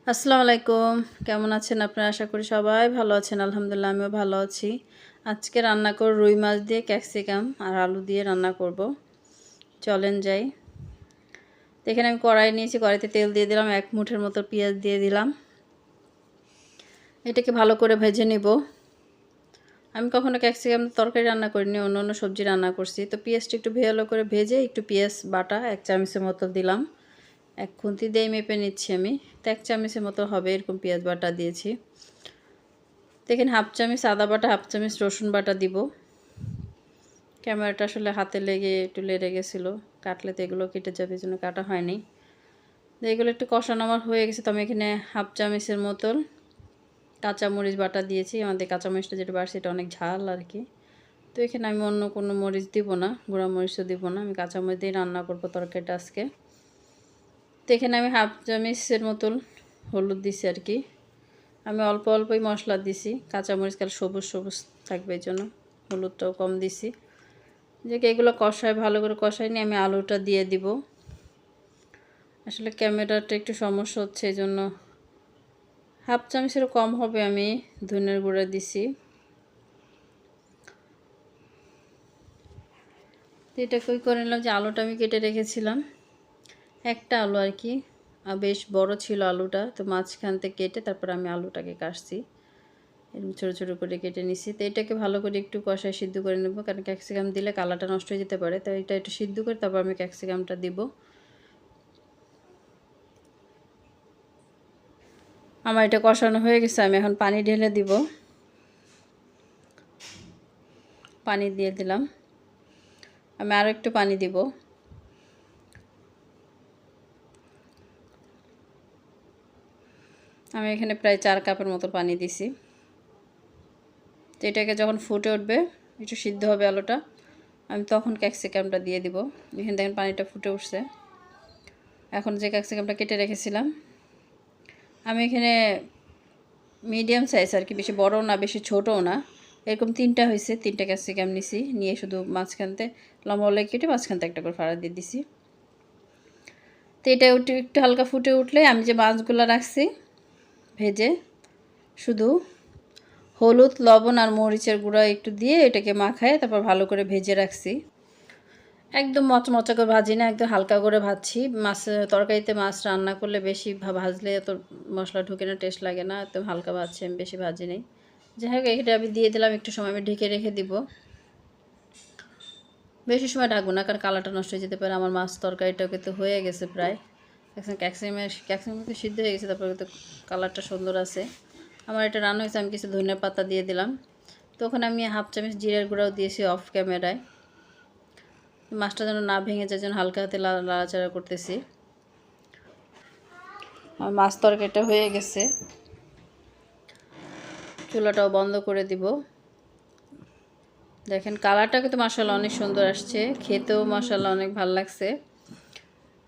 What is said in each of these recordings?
আসসালামু আলাইকুম। কেমন আছেন আপনারা? আশা করি সবাই ভালো আছেন। আলহামদুলিল্লাহ আমিও ভালো আছি। আজকে রান্না করব রুই মাছ দিয়ে ক্যাপসিকাম আর আলু দিয়ে রান্না করব। চলেন যাই। তো এখানে আমি কড়াই নিয়েছি, কড়াইতে তেল দিয়ে দিলাম, 1 মুঠের মতো পেঁয়াজ দিয়ে দিলাম। এটাকে ভালো করে ভেজে নিব। আমি কখনো ক্যাপসিকাম তরকারি রান্না করিনি, অন্য সবজি রান্না করছি। তো পেঁয়াজটা একটু ভালো করে ভেজে একটু পেঁয়াজ বাটা 1 চামচের মতো দিলাম। 1 খুন্তি দিয়ে মেপে নিচ্ছি আমি। তো 1 চামচের মতো হবে এরকম পেঁয়াজ বাটা দিয়েছি। দেখেন 1/2 চামচ আদা বাটা, 1/2 চামচ রসুন বাটা দিব। ক্যামেরাটা আসলে হাতে লেগে একটু লেড়ে গেছিলো, কাটলে তো এগুলো কেটে যাবে, এজন্য কাটা হয়নি। এগুলো একটু কষানো আমার হয়ে গেছে। তো আমি এখানে 1/2 চামচের মতন কাঁচামরিচ বাটা দিয়েছি। আমাদের কাঁচামরিচটা যেটা বাড়ছে এটা অনেক ঝাল আর কি। তো এখানে আমি অন্য কোনো মরিচ দিব না, গুঁড়া মরিচও দিব না, আমি কাঁচামরিচ দিয়ে রান্না করবো তরকারিটা আজকে। তো এখানে আমি 1/2 চামচের মতন হলুদ দিছি আর কি। আমি অল্প অল্পই মশলা দিছি, কাঁচামরিচ কাল সবুজ সবুজ থাকবে এই জন্য হলুদটাও কম দিছি। যে এগুলো কষায় ভালো করে কষাই নিয়ে আমি আলুটা দিয়ে দিব। আসলে ক্যামেরাটা একটু সমস্যা হচ্ছে, এই জন্য 1/2 চামচেরও কম হবে আমি ধনের গুঁড়া দিছি। তো এটা কই করে নিলাম যে আলুটা আমি কেটে রেখেছিলাম, একটা আলু আর কি, বেশ বড় ছিল আলুটা। তো মাঝখান থেকে কেটে তারপর আমি আলুটাকে কাটছি, এরকম ছোটো ছোটো করে কেটে নিছি। তো এটাকে ভালো করে একটু কষায় সিদ্ধ করে নেব, কারণ ক্যাপসিকাম দিলে কালারটা নষ্ট হয়ে যেতে পারে। তো এটা একটু সিদ্ধ করে তারপর আমি ক্যাপসিকামটা দিব। আমার এটা কষানো হয়ে গেছে, আমি এখন পানি ঢেলে দিব। পানি দিয়ে দিলাম, আমি আরও একটু পানি দিব। আমি এখানে প্রায় 4 কাপের মতো পানি দিছি। তো এটাকে যখন ফুটে উঠবে, একটু সিদ্ধ হবে আলুটা, আমি তখন ক্যাপসিকামটা দিয়ে দিব। এখানে দেখেন পানিটা ফুটে উঠছে। এখন যে ক্যাপসিকামটা কেটে রেখেছিলাম, আমি এখানে মিডিয়াম সাইজ আর কি, বেশি বড়ও না বেশি ছোটও না, এরকম 3টা হয়েছে। 3টা ক্যাপসিকাম নিছি, নিয়ে শুধু মাঝখানতে লম্বা লম্বা কেটে মাঝখানতে একটা করে ফাড়া দিয়ে দিছি। তো এটা একটু হালকা ফুটে উঠলে আমি যে মাছগুলো রাখছি ভেজে, শুধু হলুদ লবণ আর মরিচের গুঁড়া একটু দিয়ে এটাকে মাখায় তারপর ভালো করে ভেজে রাখছি। একদম মচমচা করে ভাজি না, একদম হালকা করে ভাজছি। মাছ তরকারিতে মাছ রান্না করলে বেশি ভাজলে এত মশলা ঢুকে না, টেস্ট লাগে না, একদম হালকা ভাজছি, আমি বেশি ভাজি নেই। যাই হোক, এটা আমি দিয়ে দিলাম, একটু সময় আমি ঢেকে রেখে দিব। বেশি সময় ঢাকবো না, কারণ কালারটা নষ্ট হয়ে যেতে পারে। আমার মাছ তরকারিটাও কিন্তু হয়ে গেছে প্রায়, এখন ক্যাপসিকাম কিন্তু সিদ্ধ হয়ে গেছে, তারপরে কিন্তু কালারটা সুন্দর আছে। আমার এটা রান্না হয়েছে, আমি কিছু ধনিয়া পাতা দিয়ে দিলাম। তো ওখানে আমি 1/2 চামচ জিরার গুঁড়াও দিয়েছি অফ ক্যামেরায়। মাছটা যেন না ভেঙে যায়, যেন হালকা হাতে লাড়াচাড়া করতেছি। আমার মাছ তরকারিটা হয়ে গেছে, চুলাটাও বন্ধ করে দিব। দেখেন কালারটা কিন্তু মাশাআল্লাহ অনেক সুন্দর আসছে, খেতেও মাশাআল্লাহ অনেক ভালো লাগছে।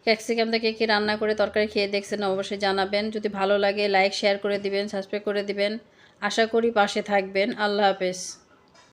ক্যাপসিকাম থেকে কি রান্না করে তরকারি খেয়ে দেখছেন অবশ্যই জানাবেন। যদি ভালো লাগে লাইক শেয়ার করে দিবেন, সাবস্ক্রাইব করে দিবেন। আশা করি পাশে থাকবেন। আল্লাহ হাফেজ।